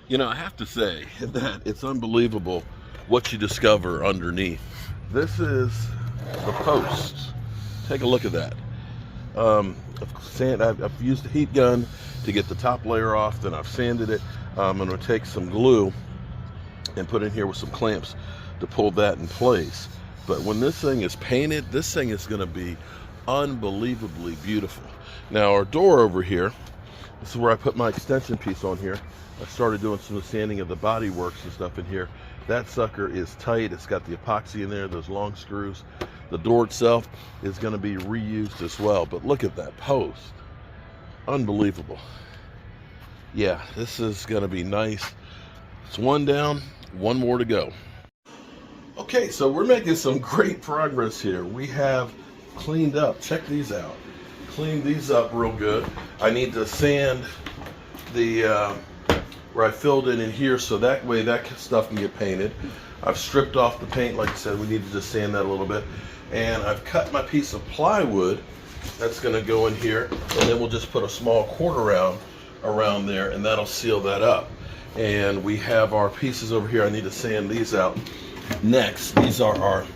You know, I have to say that it's unbelievable what you discover underneath. This is the post. Take a look at that. I've used a heat gun to get the top layer off, then I've sanded it. I'm going to take some glue and put in here with some clamps to pull that in place. But when this thing is painted, this thing is going to be unbelievably beautiful. Now our door over here, this is where I put my extension piece on here. I started doing some sanding of the body works and stuff in here. That sucker is tight. It's got the epoxy in there, those long screws. The door itself is going to be reused as well. But look at that post. Unbelievable. Yeah, this is going to be nice. It's one down, one more to go. Okay, so we're making some great progress here. We have cleaned up. Check these out. Cleaned these up real good. I need to sand the where I filled in here so that way that stuff can get painted. I've stripped off the paint, like I said. We need to just sand that a little bit. And I've cut my piece of plywood that's going to go in here, and then we'll just put a small quarter round around there, and that'll seal that up. And we have our pieces over here. I need to sand these out next. These are our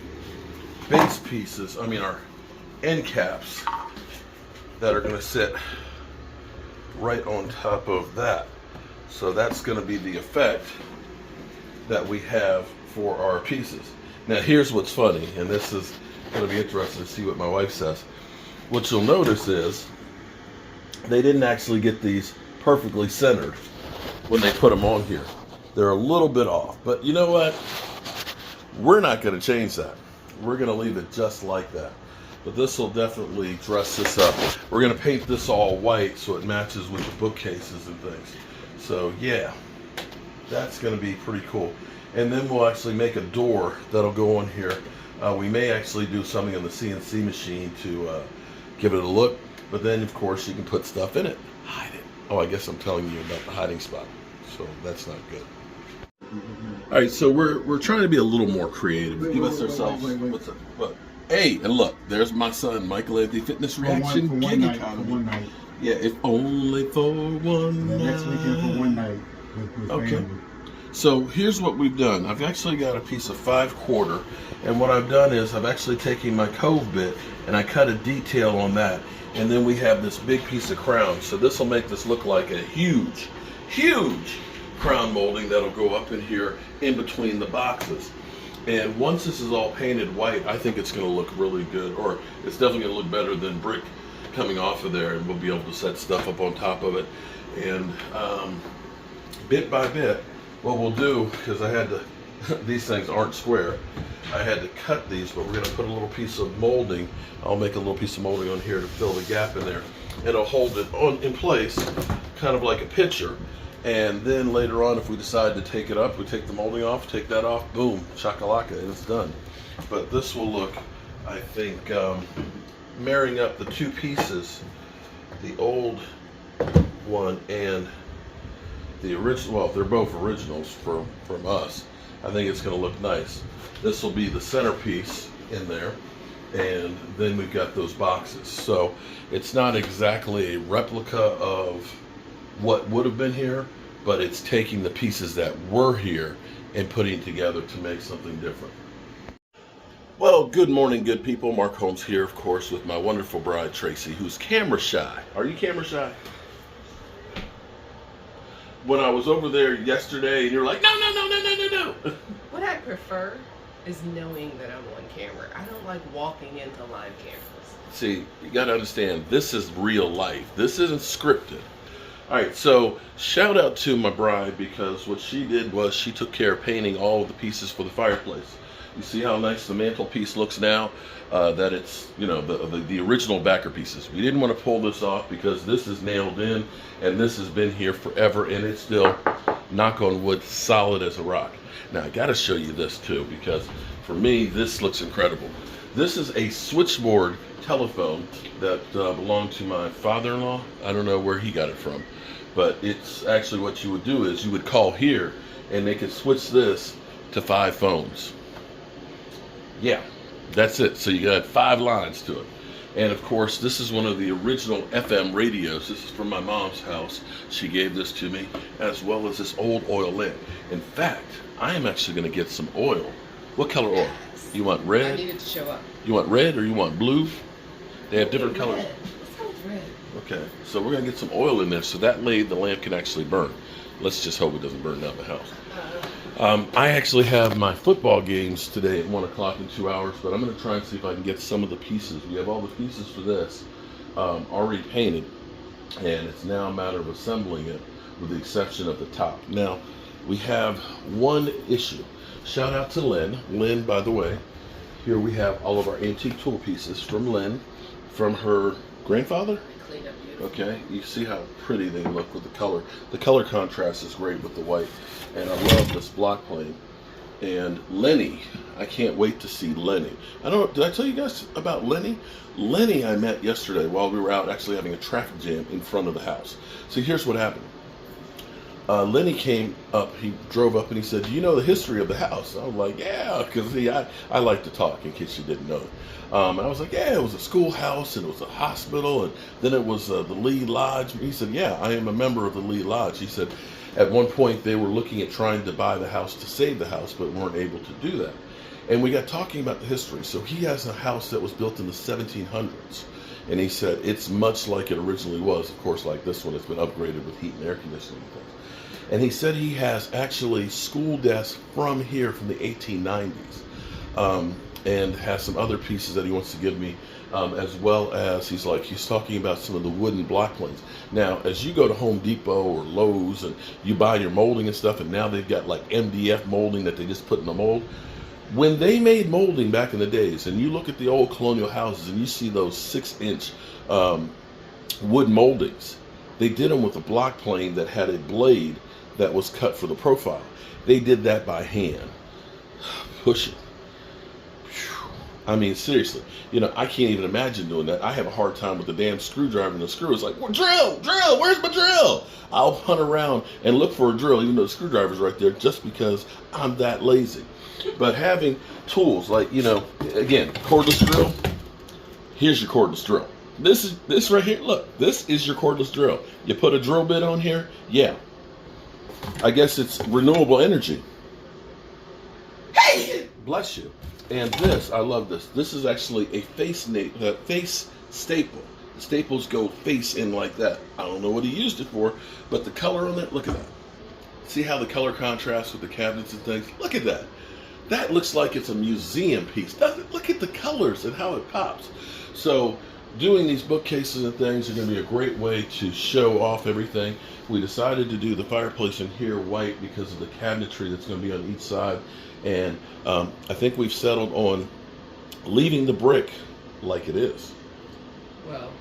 base pieces, our end caps that are going to sit right on top of that. So that's going to be the effect that we have for our pieces. Now here's what's funny, and this is going to be interesting to see what my wife says. What you'll notice is they didn't actually get these perfectly centered when they put them on here. They're a little bit off, but you know what? We're not going to change that. We're going to leave it just like that. But this will definitely dress this up. We're going to paint this all white so it matches with the bookcases and things. So yeah, that's going to be pretty cool. And then we'll actually make a door that'll go on here. We may actually do something on the CNC machine to give it a look. But then, of course, you can put stuff in it. Hide it. Oh, I guess I'm telling you about the hiding spot. So that's not good. All right, so we're trying to be a little more creative. Give us ourselves. What's up? What? Hey, and look, there's my son, Michael Anthony Fitness Reaction Gig Economy. One night. Yeah, if only for one night. Next weekend for one night with okay. family. So here's what we've done. I've actually got a piece of 5/4, and what I've done is I've actually taken my cove bit and I cut a detail on that, and then we have this big piece of crown. So this will make this look like a huge crown molding that'll go up in here in between the boxes. And once this is all painted white, I think it's going to look really good, or it's definitely going to look better than brick coming off of there, and we'll be able to set stuff up on top of it. And bit by bit, what we'll do, because I had to, these things aren't square, I had to cut these, but we're going to put a little piece of molding. I'll make a little piece of molding on here to fill the gap in there. It'll hold it in place, kind of like a picture. And then later on, if we decide to take it up, we take the molding off, take that off, boom, shakalaka, and it's done. But this will look, I think, marrying up the two pieces, the old one and the original, well, they're both originals from us. I think it's going to look nice. This will be the centerpiece in there, and then we've got those boxes. So it's not exactly a replica of what would have been here, but it's taking the pieces that were here and putting it together to make something different. Well, good morning, good people. Mark Holmes here, of course, with my wonderful bride, Tracy, who's camera shy. Are you camera shy? When I was over there yesterday and you're like, no. What I prefer is knowing that I'm on camera. I don't like walking into live cameras. See, you got to understand, this is real life. This isn't scripted. All right, so shout out to my bride, because what she did was she took care of painting all of the pieces for the fireplace. You see how nice the mantelpiece looks now? That it's, the original backer pieces. We didn't want to pull this off because this is nailed in, and this has been here forever, and it's still, knock on wood, solid as a rock. Now I got to show you this too, because for me this looks incredible. This is a switchboard telephone that belonged to my father-in-law. I don't know where he got it from, but it's actually what you would do is you would call here and they could switch this to 5 phones. Yeah, that's it. So you got 5 lines to it. And of course, this is one of the original FM radios. This is from my mom's house. She gave this to me, as well as this old oil lamp. In fact, I am actually going to get some oil. What color oil? You want I red? need it to show up. You want red or you want blue? They have different Red. colors. Let's go with red. Okay, so we're going to get some oil in there so that way the lamp can actually burn. Let's just hope it doesn't burn down the house. I actually have my football games today at 1 o'clock in 2 hours, but I'm going to try and see if I can get some of the pieces. We have all the pieces for this already painted, and it's now a matter of assembling it with the exception of the top. Now, we have one issue. Shout out to Lynn. Lynn, by the way, here we have all of our antique tool pieces from Lynn, from her grandfather. Clean up beautiful. Okay, you see how pretty they look with the color. The color contrast is great with the white, and I love this block plane. And Lenny, I can't wait to see Lenny. I don't know, did I tell you guys about Lenny? Lenny I met yesterday while we were out actually having a traffic jam in front of the house. So here's what happened. Lenny came up, he drove up and he said, do you know the history of the house? I was like, yeah, because I like to talk in case you didn't know. And I was like, yeah, it was a schoolhouse and it was a hospital and then it was the Lee Lodge. He said, yeah, I am a member of the Lee Lodge. He said, at one point they were looking at trying to buy the house to save the house, but weren't able to do that. And we got talking about the history. So he has a house that was built in the 1700s. And he said, it's much like it originally was. Of course, like this one, it's been upgraded with heat and air conditioning and things. And he said he has actually school desks from here from the 1890s, and has some other pieces that he wants to give me, as well as he's talking about some of the wooden block planes. Now, as you go to Home Depot or Lowe's and you buy your molding and stuff, and now they've got like MDF molding that they just put in the mold. When they made molding back in the days, and you look at the old colonial houses and you see those 6-inch wood moldings, they did them with a block plane that had a blade that was cut for the profile. They did that by hand. Push it. I mean, seriously, you know, I can't even imagine doing that. I have a hard time with the damn screwdriver and the screw. It's like, well, drill, where's my drill? I'll hunt around and look for a drill, even though the screwdriver's right there, just because I'm that lazy. But having tools like, you know, again, cordless drill, here's your cordless drill. This right here, look, this is your cordless drill. You put a drill bit on here, yeah. I guess it's renewable energy. Hey! Bless you. And this, I love this. This is actually a face staple. The staples go face in like that. I don't know what he used it for, but the color on it, look at that. See how the color contrasts with the cabinets and things? Look at that. That looks like it's a museum piece. Look at the colors and how it pops. So doing these bookcases and things are going to be a great way to show off everything. We decided to do the fireplace in here white because of the cabinetry that's going to be on each side. And I think we've settled on leaving the brick like it is. Well,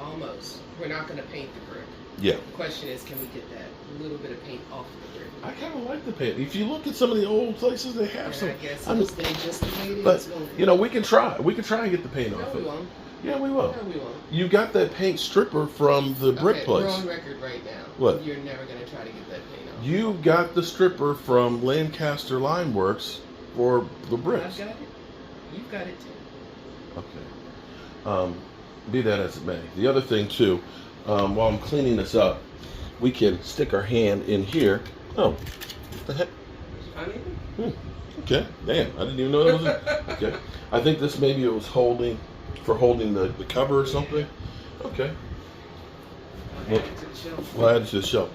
almost. We're not going to paint the brick. Yeah. The question is, can we get that little bit of paint off the brick? I kind of like the paint. If you look at some of the old places, they have some. I guess it'll stay just the way it is. But, you know, we can try. We can try and get the paint off No, we it. won't. Yeah, we will. No, we won't. You got that paint stripper from the brick place. We're on record right now. What? You're never going to try to get that paint off. You got the stripper from Lancaster Line Works for the bricks. I've got it. You've got it too. Okay. Be that as it may. The other thing too, while I'm cleaning this up, we can stick our hand in here. Oh, what the heck? Okay. Damn, I didn't even know that was it. Okay. I think this maybe it was holding the cover or something. Okay. I'll add it to the shelf. We'll add it to the shelf.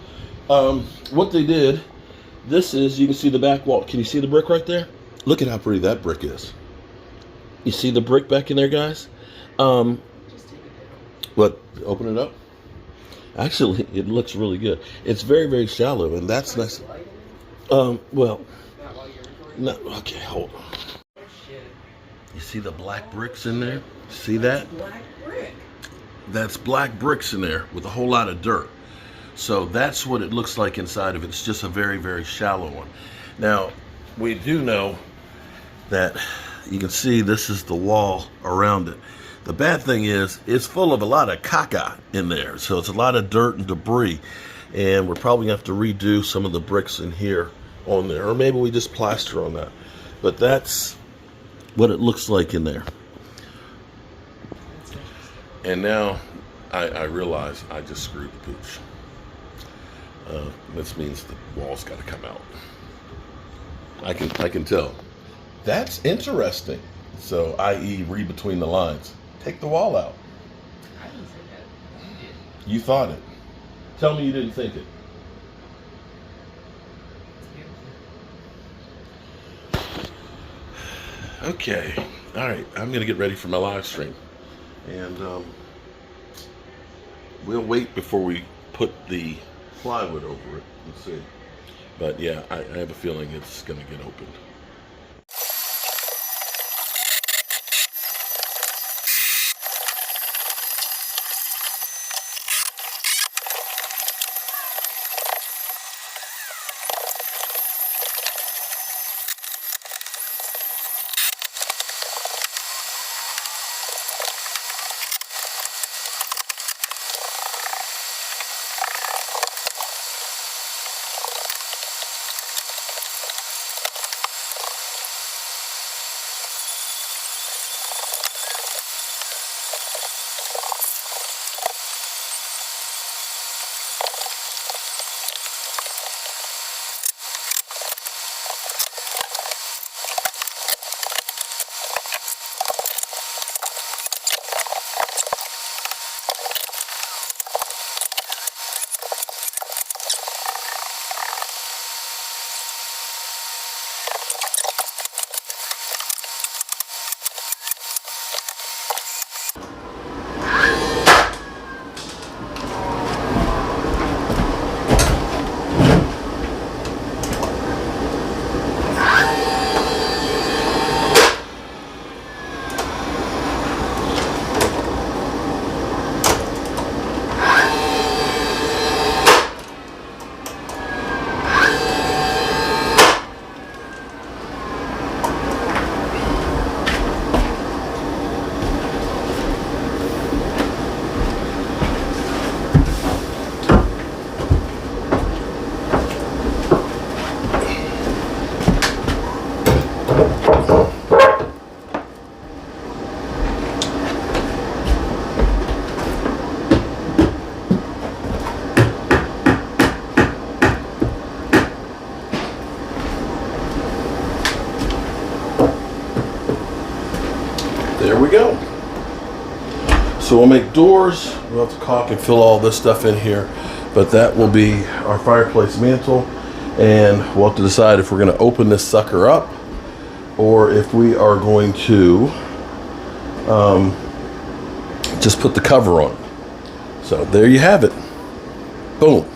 What they did, this is, you can see the back wall. Can you see the brick right there? Look at how pretty that brick is. You see the brick back in there, guys? Just take it down. What? Open it up? Actually, it looks really good. It's very, very shallow, and that's nice. Well, Not while you're recording. no, okay, hold on. Oh, shit. You see the black bricks in there? See that? Black brick. That's black bricks in there with a whole lot of dirt. So that's what it looks like inside of it. It's just a very, very shallow one. Now, we do know that you can see this is the wall around it. The bad thing is it's full of a lot of caca in there. So it's a lot of dirt and debris. And we're probably going to have to redo some of the bricks in here on there. Or maybe we just plaster on that. But that's what it looks like in there. That's And now I realize I just screwed the pooch. This means the wall's got to come out. I can tell. That's interesting. So, i.e., read between the lines. Take the wall out. I didn't say that. You did. You thought it. Tell me you didn't think it. Okay. All right. I'm going to get ready for my live stream. And we'll wait before we put the plywood over it and see. But yeah, I have a feeling it's going to get opened. There we go. So we'll make doors. We'll have to caulk and fill all this stuff in here, but that will be our fireplace mantle, and we'll have to decide if we're going to open this sucker up or if we are going to just put the cover on it. So there you have it. Boom.